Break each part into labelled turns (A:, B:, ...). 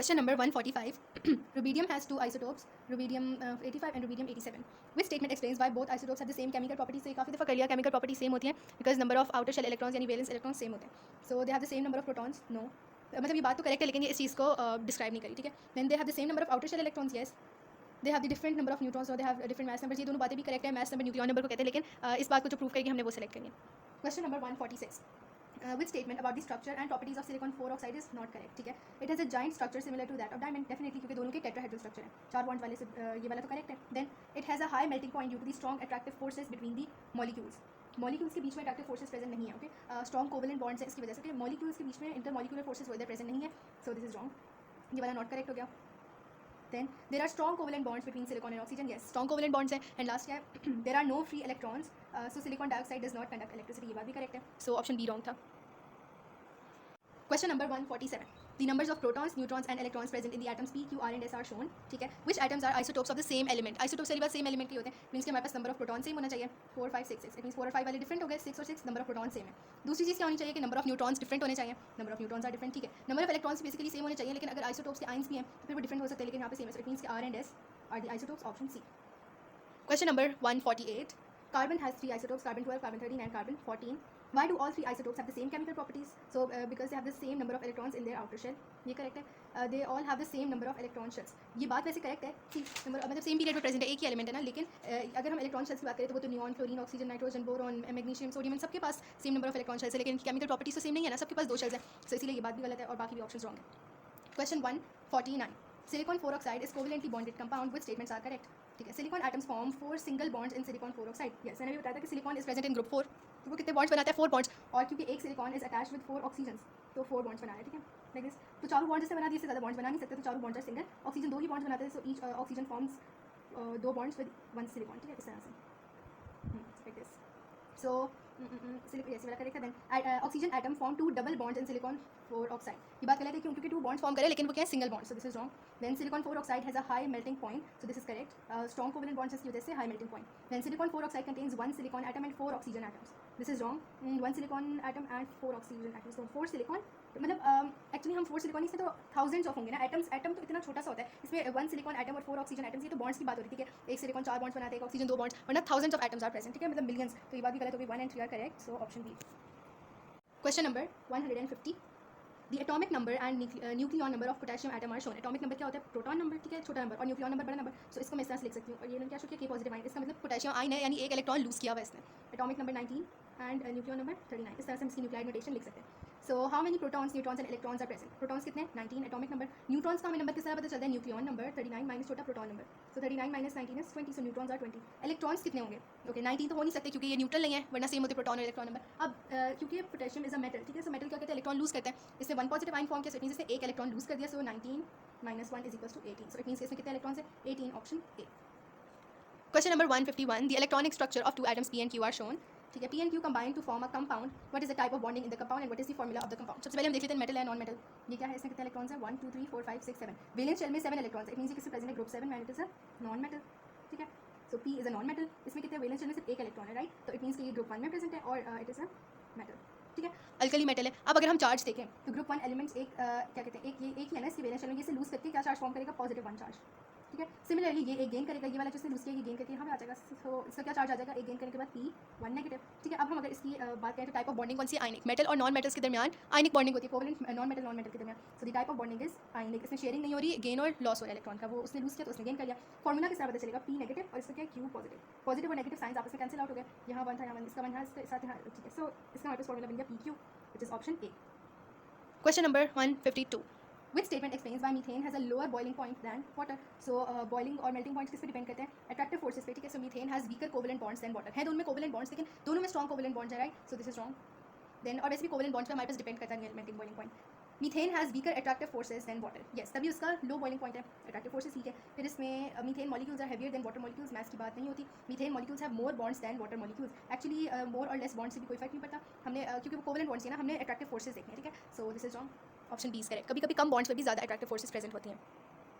A: Question number 145. Rubidium has two isotopes, rubidium 85 and rubidium 87. Which statement explains why both isotopes have the same chemical properties? So ये काफ़ी दफ़ा कर लिया, chemical properties same होती हैं because number of outer shell electrons यानी valence electrons same होते हैं. So they have the same number of protons? No. मतलब ये बात तो correct है लेकिन ये इस चीज़ को describe नहीं करी, ठीक है. Then they have the same number of outer shell electrons, yes. They have the different number of neutrons or they have different mass numbers. ये दोनों बातें भी correct है, mass number nucleon number को कहते हैं, लेकिन इस बात को जो prove करेगी हमने वो select करनी है. Question number 146. Which statement about the structure and properties of silicon 4 oxide is not correct? ठीक है. It has a giant structure similar to that of diamond. Definitely क्योंकि दोनों के tetrahedral structure है. 4 बॉन्ड वाले से ये वाला तो correct है. Then it has a high melting point due to the strong attractive forces between the molecules. Molecules के बीच में attractive forces present नहीं है. Okay. Strong covalent bonds है इसकी वजह से. Okay. Molecules के बीच में intermolecular forces वो इधर present नहीं है. So this is wrong. ये वाला not correct हो गया. Then there are strong covalent bonds between silicon and oxygen. Yes, strong covalent bonds हैं. And last है there are no free electrons. So silicon dioxide does not conduct electricity. ये बात भी correct है. So option B wrong था. Question number 147. The numbers of protons, neutrons and electrons present in the atoms P, Q, R and S are shown. ठीक है. Which atoms are isotopes of the same element? Isotopes वाली बात same element की होते हैं. Means कि हमारे पास number of protons same होना चाहिए. 4, 5, 6, 6. It means 4 और 5 वाले different हो गए. 6 और 6 number of protons same है. दूसरी चीज़ क्या होनी चाहिए कि number of neutrons different होने चाहिए. Number of neutrons are different. ठीक है. Number of electrons basically same होने चाहिए, लेकिन अगर isotopes के ions भी हैं तो फिर वो different हो सकते हैं, लेकिन यहाँ पे same है. So it means कि R and S are the isotopes. Option C. Question number 148. Carbon has 3 isotopes: carbon 12, carbon 13 and carbon 14. Why do all 3 isotopes have the same chemical properties? So because they have the same number of electrons in their outer shell. ये correct है. They all have the same number of electron shells. ये बात वैसे correct है कि मतलब same period में present है, एक ही element है ना, लेकिन अगर हम electron shells की बात करें तो वो तो neon, fluorine, oxygen, nitrogen, boron, magnesium, sodium, इन सबके पास same number of electron shells है, लेकिन chemical properties तो same नहीं है ना, सबके पास 2 shells है. So इसीलिए ये बात भी गलत है और बाकी भी options wrong है. Question 149. Silicon 4 oxide is covalently bonded compound. Which statements are correct? ठीक है. Silicon atoms form 4 single bonds in silicon 4 oxide. Yes, मैंने भी बताया था कि silicon is present in group 4. तो वो कितने bonds बनाता है? 4 bonds. और क्योंकि एक silicon is attached with 4 oxygens, तो 4 bonds बना रहा है, ठीक है. Like this. तो चारों bonds इससे बना दिए, इससे ज़्यादा bonds बना नहीं सकते, तो चारों bonds are single. Oxygen 2 he bonds बनाते हैं, so each oxygen forms 2 bonds with 1 silicon, ठीक है, इस तरह से. Like this. So yes, वाला करेक्ट है. Then oxygen atom form 2 double bonds in silicon 4 oxide. ये बात गलत है क्योंकि 2 बॉन्ड्स फॉर्म करे, लेकिन वो क्या है, single bond. So this is wrong. Then silicon 4 oxide has a high melting point, so this is correct. Strong covalent bonds इसकी वजह से high melting point. Then silicon 4 oxide contains 1 silicon atom and 4 oxygen atoms. This is wrong. 1 silicon atom and 4 oxygen atoms. तो 4 silicon मतलब actually हम 4 silicon, इसमें तो thousands of होंगे ना. एटम तो इतना छोटा सा होता है, इसमें 1 सिलिकॉन एटम और 4 ऑक्सीजन एटम्स, ये तो बॉन्ड्स की बात हो रही है, ठीक है. एक सिलिकॉन 4 बॉन्ड्स बनाते हैं, एक ऑक्सीजन 2 बॉन्ड्स, वरना thousands of atoms are present, ठीक है, मतलब मिलियंस. तो ये बात भी गलत होगी. 1 and 3 are correct, so option B. Question number 150. The atomic number and nucleon number of potassium atom are shown. Atomic number क्या होता है? प्रोटॉन नंबर, ठीक है, छोटा नंबर, और न्यूक्लियन नंबर बड़ा नंबर. सो इसको मैं इस तरह से लिख सकती हूँ. और ये क्या शो किया? K positive ion. इसका मतलब पोटेशियम आइन है, यानी एक इलेक्ट्रॉन लूज किया हुआ है इसने. Atomic number 19 and nucleon number 39. इस तरह से हम इसकी न्यूक्लियर नोटेशन लिख सकते हैं. So how many protons, neutrons and electrons are present? Protons कितने? 19. Atomic number. न्यूट्रॉन्स का हमें नंबर किस तरह पता चलता है? न्यूक्लियन नंबर 39 माइनस छोटा proton number. So 39 minus 19 is 20. So neutrons are 20. Electrons कितने होंगे? ओके, 19 तो हो नहीं सकते क्योंकि ये न्यूट्रल नहीं है, वरना सेम होते प्रोटॉन और इलेक्ट्रॉन नंबर. अब क्योंकि पोटेशियम इज अ मेटल, ठीक है, सो मेटल क्या कहते हैं? इलेक्ट्रॉन लूज करते हैं. इसने 1 पॉजिटिव आइन फॉर्म किया, सो इट मींस इसने एक इलेक्ट्रॉन लूज कर दिया. So 19 minus 1 is equals to 18. So it means इसमें कितने इलेक्ट्रॉन्स है? 18. Option A. Question number 151. The electronic structure of 2 atoms P and Q are shown. ठीक है. P and Q combine to form a compound. What is the type of bonding in the compound and what is the formula of the compound? सबसे पहले हम देख लेते हैं metal है non metal. ये क्या है? इसमें कितने इलेक्ट्रॉन्स हैं? 1 2 3 4 5 6 7. वैलेंस शेल में 7 इलेक्ट्रॉन्स है. इट मींस किससे प्रेजेंट है? Group 7 and it is a non metal, ठीक है. सो P is a non metal. इसमें कितने वैलेंस शेल में सिर्फ एक इलेक्ट्रॉन है, राइट. तो इट मींस कि ये ग्रुप 1 में प्रेजेंट है और इट इज अ मेटल, ठीक है. अल्कली मेटल है. अब अगर हम चार्ज देखें तो ग्रुप 1 एलिमेंट्स एक क्या कहते हैं, एक ही है ना, इसकी वैलेंस शेल में. ये से लूज करके क्या चार्ज फॉर्म करेगा? पॉजिटिव 1 चार्ज, ठीक है. सिमिलरली ये एक गेन करेगा, ये वाला जिसने लूज किया ये गेन करके यहाँ पे आ जाएगा. सो इसका क्या चार्ज आ जाएगा? एक गेन करने के बाद P1 नेगेटिव, ठीक है. अब हम अगर इसकी बात करें तो टाइप ऑफ बॉन्डिंग कौन सी है? आयनिक. मेटल और नॉन मेटल्स के दरमियान आयनिक बॉन्डिंग होती है, कोवेलेंट नॉन मेटल के दरमियान. So the type of bonding is आयनिक. इसमें शेयरिंग नहीं हो रही, गेन और लॉस हो रहा है इलेक्ट्रॉन का. वो उसने लूज किया तो उसने गेन कर लिया. फॉर्मूला किस तरह पता चलेगा? P नेगेटिव और इसका क्या है? Q positive. पॉजिटिव और नेगेटिव साइंस आपस में कैंसिल आउट हो गए. यहाँ 1 था, यहाँ 1, इसका 1 है, इसके साथ यहाँ, ठीक है. सो इसका हमारे पास फॉर्मूला बन गया PQ, which is option A. Question number 152. Which statement explains why methane has a lower boiling point than water? So boiling और melting point किस पे डिपेंड करते हैं? Attractive forces पे, ठीक है. So methane has weaker covalent bonds than water. है दोनों में covalent bonds, लेकिन दोनों में strong covalent bonds है, right? So this is wrong. Then और वैसे भी covalent bonds पे हमारे पास डिपेंड करता है melting boiling point. Methane has weaker attractive forces than water. Yes, तभी उसका low boiling point है. Attractive forces ठीक है. फिर इसमें methane molecules are heavier than water molecules. mass की बात नहीं होती. Methane molecules have more bonds than water molecules. Actually more or less bonds से भी कोई फर्क नहीं पड़ता. हमने क्योंकि वो covalent bonds है ना, हमने attractive forces देखने हैं, ठीक है. So this is wrong. Option B is correct. कभी कभी कम बॉन्ड्स पर भी ज़्यादा अट्रैक्टिव फोर्सेस प्रेजेंट होती हैं.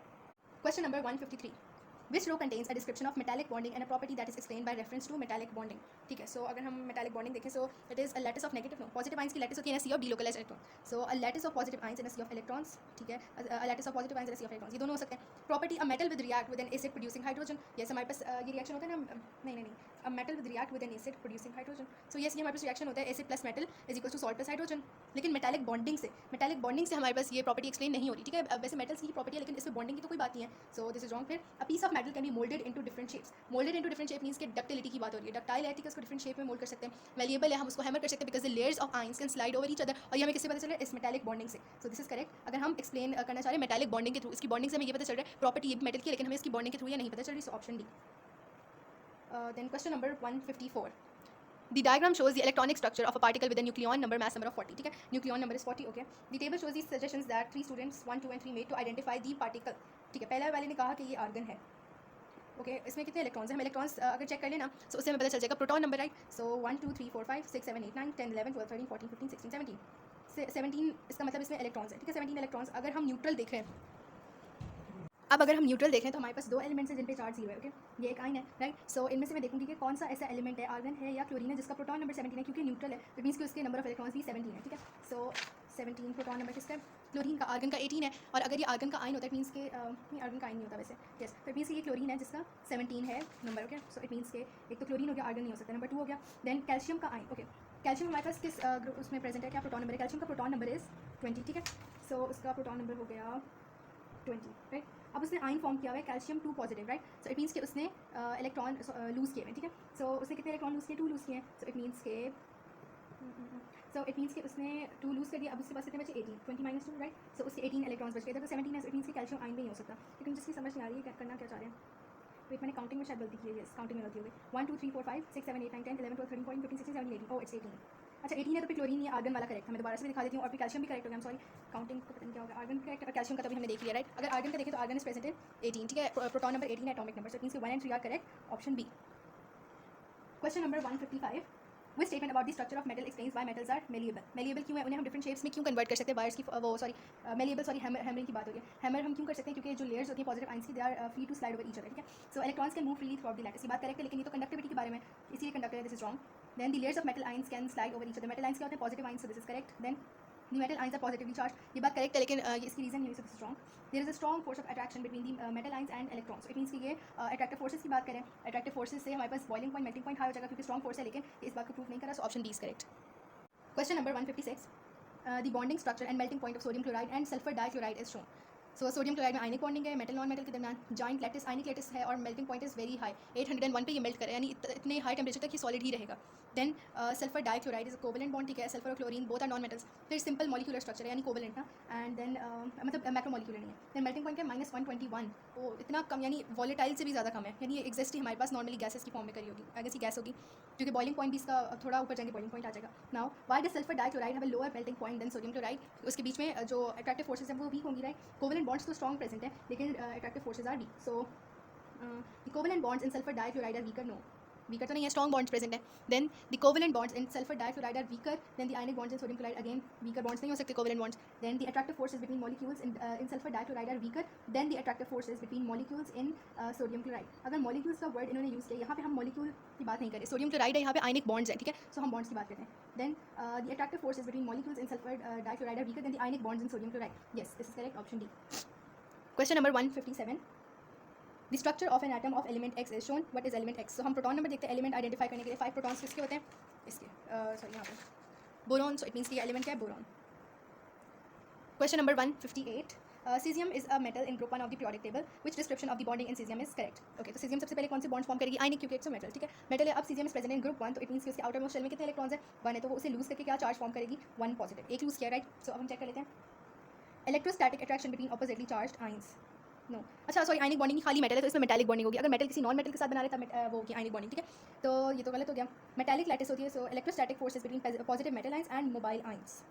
A: Question number 153. Which row contains a description of metallic bonding and a property that is explain by reference to metallic bonding. ठीक है, so अगर हम मेटालिक बॉन्डिंग देखें, so it is a lattice of negative, no positive ions की lattice होती है sea of delocalised electron, so a lattice of positive ions in sea of electrons. ठीक है, a lattice of positive ions in sea of electrons, ये दोनों हो सकते हैं। Property a metal with react with an acid producing hydrogen, जैसे हमारे पास ये रिएक्शन होता है ना, नहीं, a metal with react with an acid producing hydrogen, so ये हमारे पास रिएक्शन होता है acid plus metal is equal to salt plus hydrogen. लेकिन मेटालिक बॉन्डिंग से हमारे पास ये प्रॉपर्टी एक्सप्लेन नहीं हो रही। ठीक है, वैसे मेटल्स की प्रॉपर्टी है लेकिन इसमें बॉन्डिंग की तो कोई बात नहीं है, सो दिस इज रॉन्ग। फिर a piece of metal can be moulded into different shapes, moulded into different shape means कि डक्टिलिटी की बात हो रही है, डक्टाइल है, ठीक है, उसको डिफरेंट शेप में मोल्ड कर सकते हैं। वेलिएबल है, हम उसको हैमर कर सकते हैं because the layers of ions can slide over each other, और ये हमें किससे पता चल रहा है, इस मेटालिक बॉन्डिंग से। सो दिस इज करेक्ट। अगर हम एक्सप्लेन करना चाह रहे हैं मेटालिक बॉन्डिंग के थ्रू, इसकी बॉन्डिंग से हमें ये पता चल रहा है प्रॉपर्टी ये मेटल की, लेकिन हमें इसकी बॉन्डिंग के थ्रू ये नहीं पता चल रही, so option D. Then question number 154, The diagram shows the electronic structure of a particle with a nucleon number mass number of 40. ठीक है, nucleon number is 40. Okay, the table shows the suggestions that 3 students 1, 2 and 3 made to identify the particle. ठीक है, पहले वाले ने कहा कि ये आर्गन है। ओके, इसमें कितने इलेक्ट्रॉन्स हैं, हम इलेक्ट्रॉन्स अगर चेक कर लेना तो उससे हमें पता चल जाएगा प्रोटॉन नंबर, राइट। सो 1 2 3 4 5 6 7 8 9 10 11 12 13 14 15 16 17 17, इसका मतलब इसमें इलेक्ट्रॉन्स है। ठीक है, 17 इलेक्ट्रॉन्स। अगर हम न्यूट्रल देख रहे हैं, अब अगर हम न्यूट्रल देखें तो हमारे पास दो एलिमेंट्स हैं जिन पे चार्ज 0 है। ओके, ये एक आइन है, राइट। सो इनमें से मैं देखूंगी कि कौन सा ऐसा एलिमेंट है, आर्गन है या क्लोरीन है, जिसका प्रोटॉन नंबर 17 है, क्योंकि न्यूट्रल है तो मीन्स कि उसके नंबर ऑफ इलेक्ट्रॉन्स भी 17 है। ठीक है, सो 17 प्रोटॉन नंबर किसका है, क्लोरीन का। आर्गन का 18 है, और अगर ये आर्गन का आइन होता है मीन्स के नहीं, आर्गन का आइन नहीं होता वैसे, यस, तो इट मीन्स ये क्लोरीन है जिसका 17 है number. Okay, so it means के एक तो क्लोरीन हो गया, आर्गन नहीं हो सकता। नंबर 2 हो गया। देन कैल्शियम का आइन। ओके, कैल्शियम हमारे पास किस ग्रुप उसमें प्रेजेंट है, क्या प्रोटॉन नंबर है, कैल्शियम का प्रोटॉन नंबर इज 20। ठीक है, सो उसका प्रोटॉन नंबर हो गया 20, राइट। अब उसने आइन फॉर्म किया हुआ है calcium 2 positive, right. So it means कि उसने इलेक्ट्रॉन लूज़ किए हैं। ठीक है, सो उसने कितने इलेक्ट्रॉन लूज़ किए, 2 लूज़ किए हैं। सो इट मीन्स कि उसने 2 लूज़ कर दिया। अब उसके पास कितने बचे, 18, 20 माइनस 2, राइट। सो उसके 18 इलेक्ट्रॉन्स बच गए। तो 17 है, सो इट मीन्स कि कैल्शियम आइन भी नहीं हो सकता। लेकिन जिसकी समझ नहीं आ रही है करना क्या चाह रहे हैं, वेट, मैंने काउंटिंग में शायद गलती की है, यस, काउंटिंग में गलती हो गई। 1 2 3 4 5 6 7 8 9 10 11 12 13 14 15 16 17 18, ओह इट्स 18। अच्छा 18 है तो फिर क्लोरीन ये आर्गन वाला करेक्ट है, मैं दोबारा से भी दिखा देती हूँ, और फिर कैल्शियम भी करेक्ट हो गया। सॉरी, काउंटिंग को पता नहीं क्या होगा, आर्गन करेक्ट और कैल्शियम का तभी हमने देख लिया, राइट। अगर आर्गन का देखें तो आर्गन इज प्रेजेंट इन 18। ठीक है, प्रोटॉन नंबर 18 है atomic number, so it means 1 and 3 are correct, option B. Question number 155, which statement about the structure of metal explains why metals are malleable. Malleable क्यों है, उन्हें हम डिफरेंट शेप्स में क्यों convert कर सकते हैं, वायर्स की वो सॉरी मेलिएबल सॉरी हैमरिंग की बात हो रही है। हैमर हम क्यों कर सकते हैं, क्योंकि जो लेयर्स होती हैं पॉजिटिव आइंस की, they are free to slide over each other. ठीक है, so electrons can move freely throughout the lattice, ये बात करेक्ट है, लेकिन ये तो कंडक्टिविटी के बारे में, इसीलिए कंडक्टर है, this is wrong. Then the layers of metal ions can slide over each other, metal ions क्या होते हैं, positive ions, so this is correct. Then the metal ions are positively charged, ये बात करेक्ट है, लेकिन इसकी reason नहीं, so this is wrong. There is a strong force of attraction between the metal ions and electrons, so it means कि ये attractive forces की बात करें, attractive forces से हमारे पास boiling point, melting point high हो जाएगा, क्योंकि strong force है, लेकिन इस बात को प्रूव नहीं करा, so option B is correct. Question number 156, the bonding structure and melting point of sodium chloride and sulfur dichloride is shown. So sodium chloride में आयनिक बॉन्डिंग है, मेटल नॉन मेटल के दरमियान जॉइंट लैटिस, आयनिक lattice है, और melting point is very high, 801 पे ये melt करे, यानी इतने हाई टेम्परेचर तक ये सॉलिड ही रहेगा। Then sulphur dichloride is covalent bond. ठीक है, सल्फर और chlorine both are non metals. फिर सिंपल मॉलिक्यूलर स्ट्रक्चर है, यानी कोवलेंट ना, एंड देन मतलब मैक्रोमोलिक्यूलर नहीं है। देन मेल्टिंग पॉइंट है -121, वो इतना कम, यानी वॉलेटाइल से भी ज़्यादा कम है, यानी ये एग्जिस्ट ही हमारे पास नॉर्मली गैसेस की फॉर्म में करी होगी, अगर सी गैस होगी, क्योंकि बॉइलिंग पॉइंट भी इसका थोड़ा ऊपर जाएंगे, बॉइलिंग पॉइंट आ जाएगा। Now why does sulphur dichloride have a lower melting point than sodium chloride, उसके बीच में जो अट्रैक्टिव फोर्सेस हैं वो वीक होंगी, राइट। कोवलेंट बॉन्ड्स तो स्ट्रॉन्ग प्रेजेंट है, लेकिन attractive forces are weak, so the covalent bonds in sulfur dichloride are weaker, no, weaker तो नहीं है, strong bonds present है। then the covalent bonds in sulfur dichloride are weaker than the ionic bonds in sodium chloride, again weaker bonds नहीं हो सकते covalent bonds। then the attractive forces between molecules in sulfur dichloride are weaker than the attractive forces between molecules in sodium chloride। अगर molecules का word इन्होंने use किया, यहाँ पे हम molecule की बात नहीं करें, sodium chloride है, यहाँ पे ionic bonds है, ठीक है, so हम bonds की बात करते हैं। then the attractive forces between molecules in sulfur dichloride are weaker than the ionic bonds in sodium chloride, yes, this is correct, option D। Question number 157, the structure of an atom of element X is shown, what is element X। so हम proton number देखते हैं, element identify करने के लिए 5 protons किसके होते हैं, इसके सॉरी यहाँ पे बोरॉन, सो इट मीन्स कि ये एलिमेंट क्या है, boron. Question number 158, cesium is a metal in group 1 of the periodic table, which description of the bonding in cesium is correct। okay, तो cesium सबसे पहले कौन से बॉन्ड्स फॉर्म करेगी, आयनिक, क्योंकि इट्स अ मेटल, ठीक है, मेटल है। अब cesium is present in group 1, तो इट मीन्स कि उसके आउटर मोस्ट शेल में कितने इलेक्ट्रॉन्स है, 1 है, तो वो उसे लूज करके क्या चार्ज फॉर्म करेगी, 1 पॉजिटिव, एक लूज किया, राइट। सो अब हम चेक कर लेते हैं, electrostatic attraction between oppositely charged ions, no, अच्छा सॉरी, आयनिक बॉन्डिंग खाली मेटल है, तो इसमें मेटालिक बॉन्डिंग होगी। अगर मेटल किसी नॉन मेटल के साथ बना रहे तब वो होगी आयनिक बॉन्डिंग, ठीक है, तो ये तो गलत हो गया। मेटालिक लैटिस होती है, so electrostatic forces between positive metal ions and mobile ions,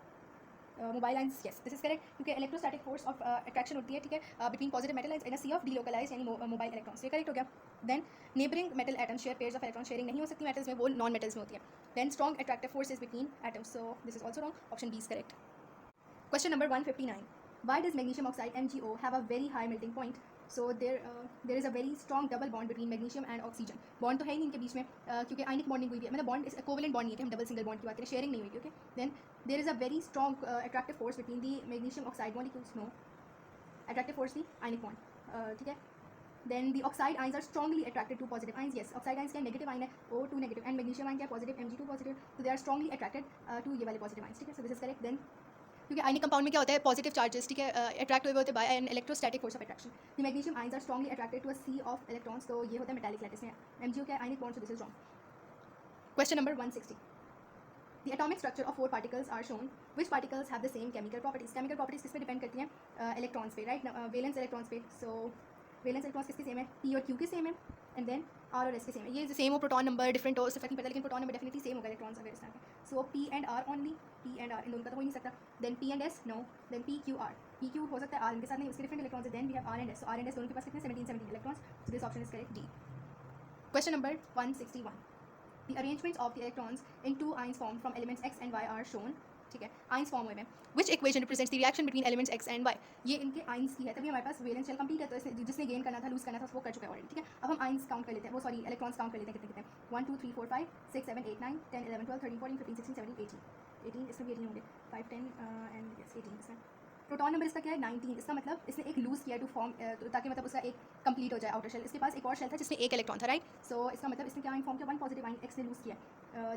A: mobile ions, yes this is correct, क्योंकि इलेक्ट्रोस्टैटिक फोर्स ऑफ अट्रैक्शन होती है, ठीक है, between positive metal ions in a sea of delocalised यानी mobile electrons, ये correct हो गया। Then neighbouring metal atoms share pairs of electron, sharing नहीं हो सकती मेटल्स में, वो नॉन मेटल्स में होती है। Then strong attractive forces between atoms, so this is also wrong, option B is correct. Question number 159, Why does magnesium oxide MgO have a very high melting point? So there is a very strong double bond between magnesium and oxygen. Bond तो है ही नहीं इनके बीच में क्योंकि ionic bonding हुई है, मतलब bond इस कोवेलेंट बॉन्ड नहीं है, हम डबल सिंगल बॉन्ड की बात करें, शेयरिंग नहीं हुई थी. Okay, then there is a very strong attractive force between the magnesium oxide molecules. No, attractive force थी आयनिक बॉन्ड. ठीक है. Then the oxide ions are strongly attracted to positive ions. Yes, oxide ions क्या negative ion है, O2 negative, and magnesium ion क्या positive, Mg2 positive. So they are strongly attracted to ये वाले positive ions. ठीक है, so this is correct. Then क्योंकि ionic compound में क्या होता है, पॉजिटिव चार्जेस, ठीक है, अट्रैक्ट हुए होते हैं by an electrostatic force of attraction. The magnesium ions are strongly attracted to a sea of electrons. तो ये होता है मेटालिक लैटिस में. MgO क्या है, ionic bond, so this is wrong. Question number 160. The atomic structure of 4 particles are shown. Which particles have the same chemical properties? Chemical properties किस पे depend करती हैं, इलेक्ट्रॉन्स पे, राइट, वैलेंस इलेक्ट्रॉन्स पे. सो valence electrons किसके same है, P और Q के सेम है, एंड देन R और S के सेम है. ये सेम हो, प्रोटॉन नंबर डिफरेंट हो, उससे फर्क नहीं पड़ता, लेकिन प्रोटॉन नंबर डेफिनेटली सेम होगा इलेक्ट्रॉन्स अगर इस तरह के. So P and R only, P and R इन दोनों का तो हो ही नहीं सकता. Then P and S no, then P Q R, P Q हो सकता है, R इनके साथ नहीं, उसके डिफरेंट इलेक्ट्रॉन्स है. Then we have R and S. So R and S दोनों के पास कितने, 17 इलेक्ट्रॉन्स. So this option is correct, D. Question number 161. The arrangements of the electrons in two ions formed from elements X and Y are shown. ठीक है, ions form हुए हैं. Which equation represents the reaction between elements X and Y? ये इनके ions की है, तभी हमारे पास वैलेंस शेल कंप्लीट है. तो इसने जिसने गेन करना था, लूज करना था, वो कर चुका है ऑलरेडी. ठीक है, अब हम आइंस काउंट कर लेते हैं, वो सॉरी इलेक्ट्रॉन्स काउंट कर लेते हैं कितने कितने. 1 2 3 4 5 6 7 8 9 10 11 12 13 14 15 16 17 18 इसमें भी 18 होंगे. 5 10 एंड यस 18 इसमें. प्रोटॉन नंबर इसका क्या है, 19. इसका मतलब इसने एक लूज किया टू फॉर्म, ताकि मतलब उसका एक कंप्लीट हो जाए आउटर शेल. इसके पास एक और शेल था जिसमें एक इलेक्ट्रॉन था, राइट. सो इसका मतलब इसने क्या फॉर्म किया, 1 पॉजिटिव आयन X ने लूज किया.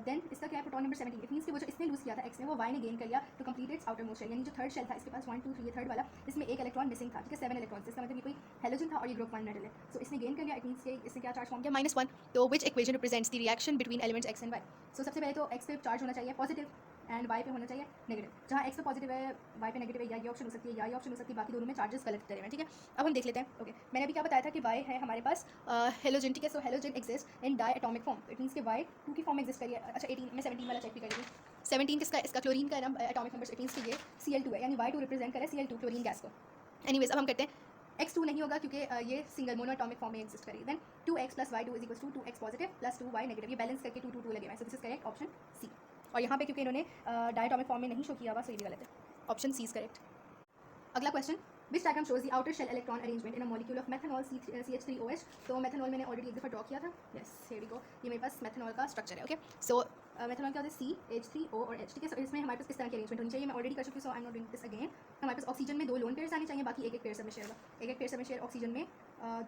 A: देन इसका क्या है, प्रोटॉन नंबर 17. इट मीन्स कि वो जो इसने लूज किया था X ने, वो Y ने गेन कर लिया to complete its outermost shell. यानी जो थर्ड शेल था इसके पास 1 2 3 ये थर्ड वाला, इसमें एक इलेक्ट्रॉन मिसिंग था. ठीक है, 7 इलेक्ट्रॉन. इसका मतलब ये कोई हेलोजन था और ये ग्रुप 1 मेटल है. सो इसने गेन कर लिया. इट मीन्स कि इसने क्या चार्ज फॉर्म किया, -1. तो विच equation represents the reaction between elements X and Y? सो सबसे पहले तो X पे चार्ज होना चाहिए पॉजिटिव एंड Y पे होना चाहिए नेगेटिव. जहाँ X पे पॉजिटिव है, Y पे नेगेटिव है, या ये ऑप्शन हो सकती है या ये ऑप्शन हो सकती है. बाकी दोनों में चार्जेस गलत तरह में. ठीक है, अब हम देख लेते हैं. ओके, मैंने अभी क्या बताया था कि Y है हमारे पास हेलोजन. ठीक है, so halogen exist in diatomic form. It means कि Y 2 की फॉर्म एग्जिस्ट करिए. अच्छा 18, मैं 17 वाला चेक भी कर रही हूँ. 17 किसका, इसका क्लोरीन का एटॉमिक नंबर. इट मीन्स कि ये Cl2 है, यानी Y2 रिप्रेजेंट करे Cl2 क्लोरीन गैस को. एनीवेज, अब हम करते हैं. X2 नहीं होगा क्योंकि ये सिंगल मोनो एटॉमिक फॉर्म में एग्जिस्ट करेगी. देन 2x + y2 = 2x positive + 2y negative. ये बैलेंस करके 2 2 2 लगे हुए हैं. So this is correct, option C. और यहाँ पे क्योंकि इन्होंने डायटॉमिक फॉर्म में नहीं शो किया हुआ, सो ये भी गलत है. Option C is correct. अगला question. Which diagram shows the outer shell electron arrangement in a molecule of methanol CH3OH. तो मेथनॉल मैंने ऑलरेडी एक दफ़ा ड्रॉ किया था. Yes, here we go. ये मेरे पास मेथनॉल का स्ट्रक्चर है. ओके, सो मेथनॉल क्या होता है, CH3O और H. ठीक है, सो इसमें हमारे पास किस तरह की अरेंजमेंट होनी चाहिए, मैं ऑलरेडी कर चुकी हूँ. So I am not doing this again. हमारे पास ऑक्सीजन में 2 लोन पेयर्स आने चाहिए, बाकी एक पेयर सब में शेयर होगा. एक पेयर सब में शेयर ऑक्सीजन में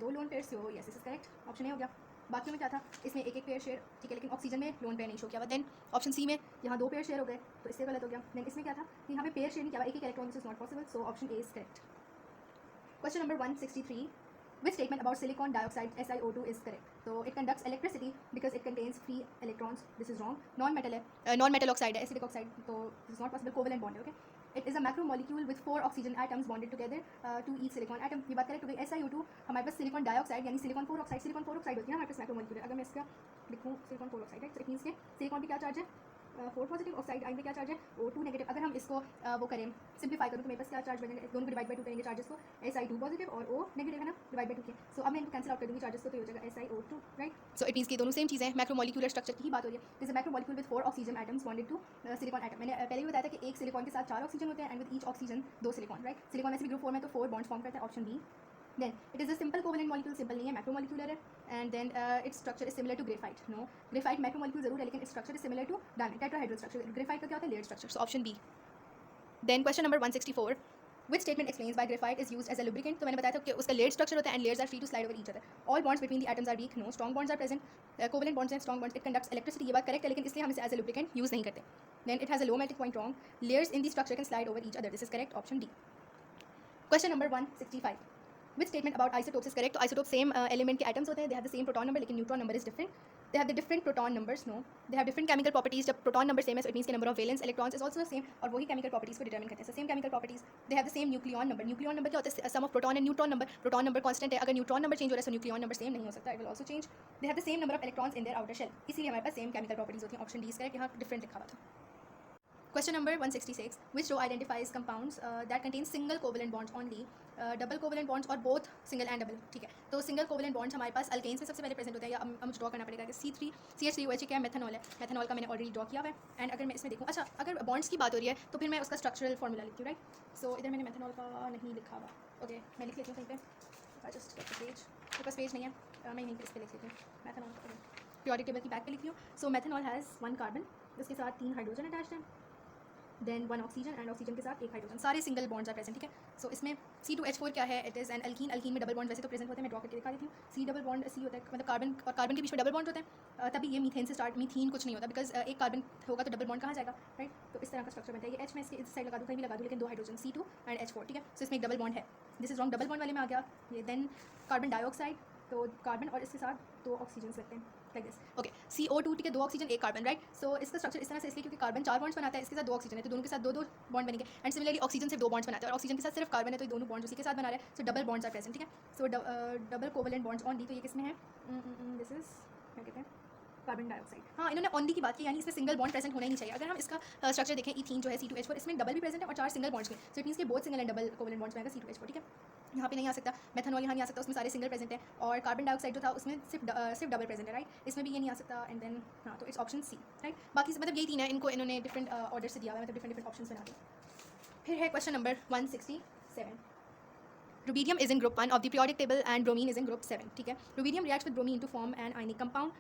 A: 2 लोन पेयर्स. हो yes, this is correct, option A हो गया. बाकी में क्या था, इसमें एक पेयर शेयर. ठीक है, लेकिन ऑक्सीजन में लोन पेयर नहीं शो किया हुआ. देन ऑप्शन सी में यहाँ 2 पेयर शेयर हो गए, तो इससे गलत हो गया. देन इसमें क्या था कि यहाँ पे पेयर शेयर नहीं किया हुआ, एक electron, this is not possible. So option A is correct. Question number 163. Which statement about silicon dioxide SiO2 is correct? So it conducts electricity because it contains free electrons. This is wrong. Non-metal है, non-metal oxide है, acidic oxide. तो this is not possible. Covalent bond है. Okay. It is a macromolecule with 4 oxygen atoms bonded together to each silicon atom. ये बात करें तो SiO2 हमारे पास silicon dioxide यानी silicon 4 oxide होती है ना हमारे पास macromolecule. अगर मैं इसका लिखूँ silicon 4 oxide है, तो it means के silicon पे क्या चार्ज है, 4 पॉजिटिव. ऑक्साइड आइन पे क्या चार्ज है, O2 नेगेटिव. अगर हम इसको वो करें, सिंप्लीफाई करूँ, तो मेरे पास क्या चार्ज बनेगा, दोनों को डिवाइड बाय 2 करेंगे चार्जेस को. Si2 पॉजिटिव और O नेगेटिव है ना, डिवाइड बाय 2 के. सो अब मैं इनको कैंसिल आउट कर दूँगी चार्जेस को, तो ये हो जाएगा SiO2, right. So it means कि दोनों सेम चीज़ है, मैक्रोमोलिकुलर स्ट्रक्चर की ही बात हो रही है. This is macromolecule with 4 oxygen atoms bonded to silicon atom. मैंने पहले भी बताया था कि एक सिलिकॉन के साथ 4 ऑक्सीजन होते हैं and with each oxygen 2 silicon, right. Silicon ऐसे भी ग्रुप 4 में तो 4 बॉन्ड्स फॉर्म करता है. Option B. Then it is a simple covalent molecule. Simple नहीं है, मैक्रोमोलिकुलर है. And then its structure is similar to graphite. No, graphite macromolecule जरूर है, लेकिन its structure is similar to diamond tetrahedral structure. Graphite का क्या होता है, layered structure. So option B. Then question number 164. Which statement explains why graphite is used as a lubricant? तो मैंने बताया था कि उसका layered structure होता है and layers are free to slide over each other. All bonds between the atoms are weak. No, strong bonds are present. Covalent bonds and strong bonds. It conducts electricity. ये बात correct है, लेकिन इसलिए हम इसे as a lubricant use नहीं करते. Then it has a low melting point. Wrong. Layers in the structure can slide over each other. This is correct. Option D. Question number 165. Which statement about isotopes is correct? तो isotopes same element के atoms होते हैं. They have the same proton number, लेकिन neutron number is different. They have the different proton numbers. No, they have different chemical properties. जब proton number same है, so it means the number of valence electrons is also the same. और वही chemical properties को determine करते हैं. So same chemical properties. They have the same nucleon number. Nucleon number क्या होता है? Sum of proton and neutron number. Proton number constant है. अगर neutron number change हो रहा है, so nucleon number same नहीं हो सकता. It will also change. They have the same number of electrons in their outer shell. इसीलिए हमारे पास same chemical properties होती हैं. Option D is correct. यहाँ different लिखा हुआ था. Question number 166. Which row identifies compounds that contain single covalent bonds only, double covalent bonds और both single and double? ठीक है, तो single covalent bonds हमारे पास अल्केन्स में सबसे पहले प्रेजेंट होते हैं, या हम ड्रॉ करना पड़ेगा कि CH3OH क्या है, मेथनॉल है, मेथनॉल का मैंने ऑलरेडी ड्रॉ किया हुआ है. एंड अगर मैं इसमें देखूँ, अच्छा अगर बॉन्ड्स की बात हो रही है तो फिर मैं उसका स्ट्रक्चरल फॉर्मूला लिखती हूँ, राइट. सो इधर मैंने मेथनॉल का नहीं लिखा हुआ. ओके, मैं लिख लेती हूँ कहीं पे. जस्ट पेज, मेरे पास पेज नहीं है, मैं यहीं पर इस पर लिख लेती हूँ. मेथनॉल पीरियोडिक टेबल की बैक पे लिख रही हूँ. सो मेथनॉल हैज़ 1 कार्बन, उसके साथ 3 हाइड्रोजन अटैच्ड हैं, देन 1 ऑक्सीजन, एंड ऑक्सीजन के साथ 1 हाइड्रोजन. सारे सिंगल बॉन्ड्स आर प्रेजेंट. ठीक है, सो इसमें C2H4 क्या है, it is an alkyne. Alkyne में डबल बॉन्ड वैसे तो प्रेजेंट होते हैं, मैं ड्रॉ करके दिखा देती हूँ. C डबल बॉन्ड C होता है, मतलब कार्बन और कार्बन के बीच में डबल बॉन्ड होते हैं. तभी ये मीथेन से स्टार्ट, मीथीन कुछ नहीं होता, बिकॉज एक कार्बन होगा तो डबल बॉन्ड कहाँ जाएगा, राइट. तो इस तरह का स्ट्रक्चर बनता है. ये H में इसके इस साइड लगा दूँ, कहीं भी लगा दूँ, लेकिन 2 हाइड्रोजन C2 एंड H4. ठीक है, सो इसमें एक डबल बॉन्ड है. This is wrong, double bond वाले में आ गया ये. देन कार्बन डाइऑक्साइड, तो कार्बन और इसके साथ 2 ऑक्सीजन लगते हैं, लाइक दिस. ओके, CO2, ठीक है, 2 ऑक्सीजन 1 कार्बन, राइट. सो इसका स्ट्रक्चर इस तरह से इसलिए क्योंकि कार्बन 4 बॉन्ड्स बनाता है, इसके साथ 2 ऑक्सीजन है, तो दोनों के साथ 2 बॉन्ड बनेंगे. एंड सिमिलरली ऑक्सीजन से 2 बॉन्ड्स बनाता है, और ऑक्सीजन के साथ सिर्फ कार्बन है, तो ये दोनों बॉन्ड्स उसी के साथ बना रहे हैं. So double bonds are present. ठीक है, so double covalent bonds only, तो ये किसमें है, दिस इज क्या कहते हैं, कार्बन डाइऑक्साइड. हाँ, इन्होंने ऑन दी की बात की, यानी इसमें सिंगल बॉन्ड प्रेजेंट होना ही नहीं चाहिए. अगर हम इसका स्ट्रक्चर देखें, इथीन जो है C2H4, इसमें डबल भी प्रेजेंट है और 4 सिंगल बॉन्ड्स में. सो इट मीन्स के both single and double covalent bonds में आएगा C2H4. ठीक है, यहाँ पे नहीं आ सकता. मेथनॉल यहाँ नहीं आ सकता, उसमें सारे सिंगल प्रेजेंट है. और कार्बन डाइऑक्साइड जो था उसमें सिर्फ डबल प्रेजेंट है, राइट. इसमें भी ये नहीं आ सकता. एंड देन हाँ, तो इट्स ऑप्शन C, राइट. बाकी मतलब यही 3 है, इनको इन्होंने डिफरेंट ऑर्डर से दिया हुआ है, मतलब डिफरेंट ऑप्शन बना दिए. फिर है question number 167. Rubidium is in group 1 of the periodic table and bromine is in group 7. ठीक है, rubidium reacts with bromine to form an ionic compound.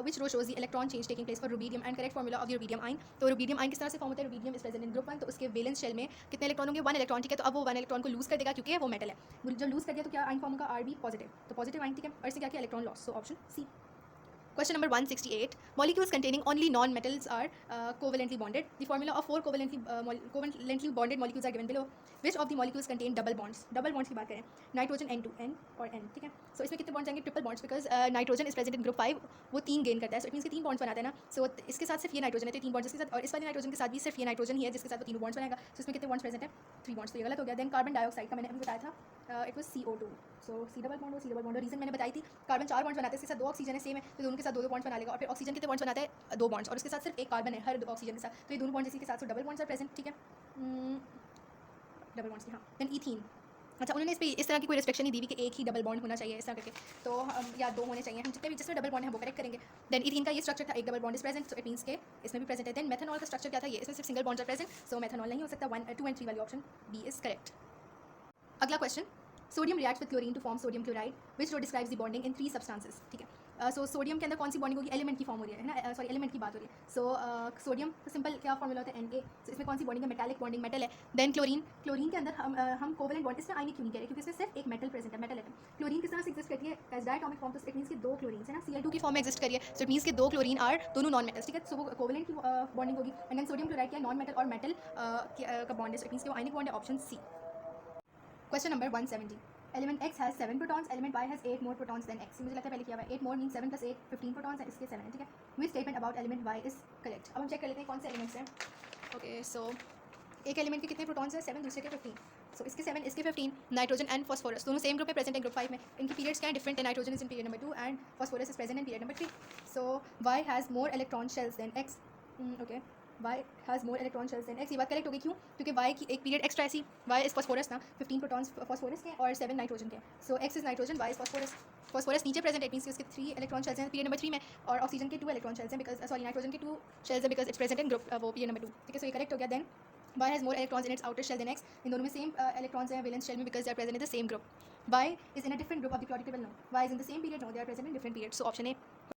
A: Which row shows the electron change taking place for rubidium and correct formula of the rubidium ion. तो rubidium ion किस तरह से form होता है, rubidium is present in group 1, तो उसके valence shell में कितने इलेक्ट्रॉन होंगे, 1 इलेक्ट्रॉन. ठीक है, तो अब वो 1 इलेक्ट्रॉन को लूज कर देगा क्योंकि वो मेटल है. जब लूज कर दिया तो क्या आइन फॉर्म होगा, Rb पॉजिटिव, तो पॉजिटिव आइन. ठीक है, और इससे क्या किया, electron loss. So option C. Question number 168. Molecules containing only non-metals are covalently bonded. The formula of 4 covalently bonded molecules are given below. Which of the molecules contain double bonds? Double bonds की बात करें, nitrogen N2 N और N. ठीक है, सो इसमें कितने bonds आएंगे, triple bonds, because nitrogen is present in group 5, वो 3 गेन करता है. सो इट मीन्स के 3 बॉन्ड्स बनाता है ना. सो इसके साथ सिर्फ ये नाइट्रोजन है, तो 3 बॉन्ड्स इसके साथ, और इस वाले नाइट्रोजन के साथ भी सिर्फ ये नाइट्रोजन ही है जिसके साथ वो 3 बॉन्ड्स बनाएगा. सो इसमें कितने बॉन्ड्स प्रेजेंट है, 3 बॉन्ड्स, तो ये गलत हो गया. देन कार्बन डाइऑक्साइड का मैंने अभी बताया था, it was CO2. So C double bond और C डबल बॉन्ड, रीजन मैंने बताई थी, कार्बन 4 बॉन्ड्स बनाते हैं, इसके साथ 2 ऑक्सीजन है, सेम है, तो दोनों के साथ 2 बॉन्ड्स बना लेगा. और फिर ऑक्सीजन कितने बॉन्ड्स बनाता है, 2 बॉन्ड्स, और उसके साथ सिर्फ एक कार्बन है हर ऑक्सीजन के साथ, तो ये दोनों बॉन्ड्स इसी के साथ, तो डबल बॉन्ड्स आर प्रेजेंट. ठीक है, डबल बॉन्ड्स की. हाँ, देन ईथीन. अच्छा, उन्होंने इस तरह की कोई रिस्ट्रिक्शन नहीं दी हुई कि एक ही डबल बॉन्ड होना चाहिए इस तरह करके, तो या 2 होने चाहिए. हम जितने भी जिसमें डबल बॉन्ड है वो करेक्ट करेंगे. देन इथीन का ये स्ट्रक्चर था, एक double bond is present, so it means के इसमें भी प्रेजेंट है. देन मेथनॉल का स्ट्रक्चर क्या था, ये इसमें सिर्फ single bonds are present, so methanol नहीं हो सकता. 1, 2 एंड 3 वाली ऑप्शन B इज करेक्ट. अगला question, sodium reacts with chlorine to form sodium chloride. Which row describes the bonding in 3 substances. ठीक है, सो सोडियम के अंदर कौन सी बॉन्डिंग होगी, एलिमेंट की फॉर्म हो रही है ना, सॉरी एलिमेंट की बात हो रही है. सो सोडियम तो सिंपल क्या फॉर्मूला होता है, Na. सो इसमें कौन सी बॉन्डिंग है, मेटालिक बॉन्डिंग, मेटल है. देन क्लोरीन के अंदर हम कोवलेंट बॉन्ड, इसमें आयनिक क्यों नहीं कह रहे, क्योंकि इसमें सिर्फ एक मेटल प्रेजेंट है, मेटल एटम. क्लोरीन किस तरह से एग्जिस्ट करती है, एज डायटोमिक फॉर्म, तो इट मीन्स कि 2 क्लोरीन है ना, Cl2 की फॉर्म में एग्जिस्ट करिए, सो इट मीन्स कि 2 क्लोरीन आर दोनों नॉन मेटल्स. ठीक है, सो वो कोवलेंट की बॉन्डिंग होगी. एंड देन सोडियम क्लोराइड क्या नॉन मेटल और मेटल का बॉन्ड है, सो इट मीन्स कि वो आयनिक बॉन्ड है, option C. Question number 170. Element X has 7 protons, element Y has 8 more protons than X. मुझे लगता है पहले किया हुआ है. 8 more means 7 plus 8 15 protons है, इसके 7 है. ठीक है, which statement about element Y is correct. अब हम चेक कर लेते हैं कौन से एलिमेंट्स हैं. ओके, सो एक एलिमेंट के कितने प्रोटॉन्स हैं, 7, दूसरे के 15. सो इसके 7, इसके 15. नाइट्रोजन एंड फॉस्फोरस दोनों सेम ग्रुप में प्रेजेंट है, ग्रुप 5 में. इनकी पीरियड्स क्या है, डिफरेंट है. Nitrogen is in period number 2 and phosphorus is present in period number 3. So Y has more electron shells than X. Okay, Y has more electron shells than X. ये बात correct होगी, क्यों, क्योंकि Y की एक period extra ऐसी, Y is phosphorus ना, 15 protons phosphorus के और 7 नाइट्रोजन के. सो X is nitrogen, Y is phosphorus. Phosphorus नीचे प्रेजेंट है, इट मीन्स कि उसके 3 इलेक्ट्रॉन शेल्स हैं पीरियड नंबर 3 में, और ऑक्सीजन के 2 इलेक्ट्रॉन शेल्स हैं, बिकॉज सॉरी नाइट्रोजन के 2 शेल्स हैं because it's present in group वो पीरियड नंबर 2. ठीक है, सो ये करेक्ट हो गया. Then Y has more electrons in its outer shell than X. इन दोनों में सेम इलेक्ट्रॉन्स हैं वैलेंस शेल में, because they are present in the same group. Y is in a different group of the periodic table. No. Y is in the same period. No, they are present in different periods. So option A.